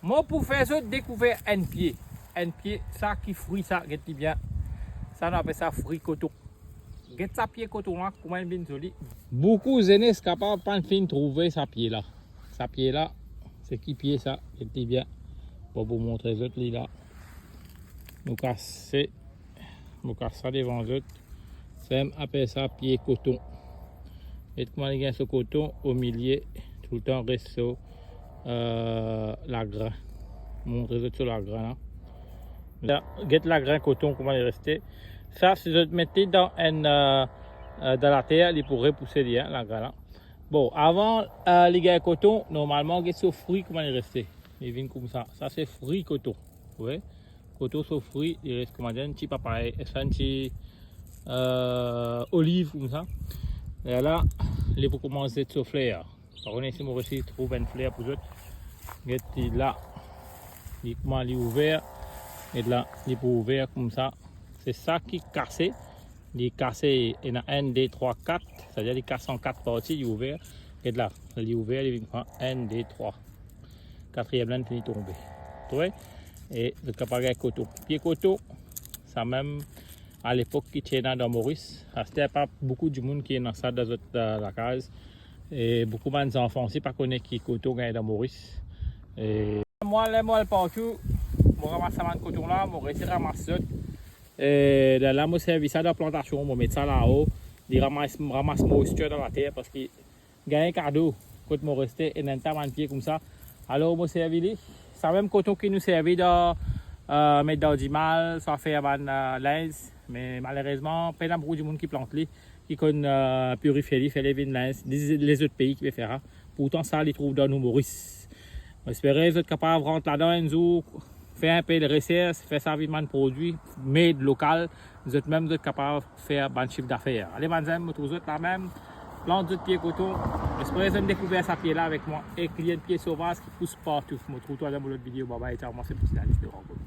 Moi, pour faire ça, découvrir un pied. Un pied, ça qui fruit, ça, regarde bien. Ça, on appelle ça fruit coton. Regarde ça, pied coton là, comment il est bien joli. Beaucoup de jeunes sont capables de trouver sa pied là. Sa pied là, c'est qui pied ça, regarde bien. Pour vous montrer les autres là. Nous casser ça devant les autres. C'est appelle ça pied coton. Et comment il y a ce coton au milieu, tout le temps reste sur la grain. Montrer les autres sur la grain là. Là, regarde la grain coton, comment il est resté. Ça, si je te mettais dans la terre, il pourrait pousser bien la grain là. Bon, avant les grains coton, normalement, regarde ce fruit, comment il est resté. Il vient comme ça. Ça, c'est fruit coton. Vous voyez? Coton sur fruit, il reste comme un petit papaye, un petit olive comme ça. Et là, il faut commencer de souffler. Par contre, si moi aussi trouve un fleur pour eux, regarde là, il commence à ouvert. Et là, il est ouvert comme ça. C'est ça qui est cassé. Il est cassé, il y en a 1, 2, 3, 4. C'est-à-dire qu'il est cassé en 4 parties, il est ouvert. Et là, il est ouvert, il prend 1, 2, 3. Quatrième laine, il est tombé. Tu vois? Et le capable de coton. Pied coton, ça même à l'époque qui tient dans Maurice. C'était pas beaucoup de monde qui est dans ça dans la case. Et beaucoup d'enfants aussi pas connaissent qui est coton dans Maurice. Et moi, partout. Je ramasse ça de coton là, je retire ramasse ça. Et là, je servis ça dans la plantation, je mets ça là-haut. Je ramasse moisture dans la terre parce que j'ai un cadeau quand je reste et un temps de pied comme ça. Alors, je servis c'est le même coton qui nous servait dans mettre dans du mal, ça fait un linge. Mais malheureusement, pas beaucoup de monde qui plante les, qui connaît purifier, fait les linge, les autres pays qui vont faire. Pourtant, ça, les trouve dans nos Maurice. J'espère que vous êtes capables de rentrer là-dedans un jour. Faire un peu de recherche, faire servir de produits, made local, vous êtes même capable de faire un chiffre d'affaires. Allez, madame, vous êtes la même, plante de pied coton. J'espère que vous avez découvert ce pied là avec moi. Et client pied sauvage qui pousse partout. Je vous retrouve dans une autre vidéo. Bye bye, ciao, moi c'est Petit Daniel de rencontre.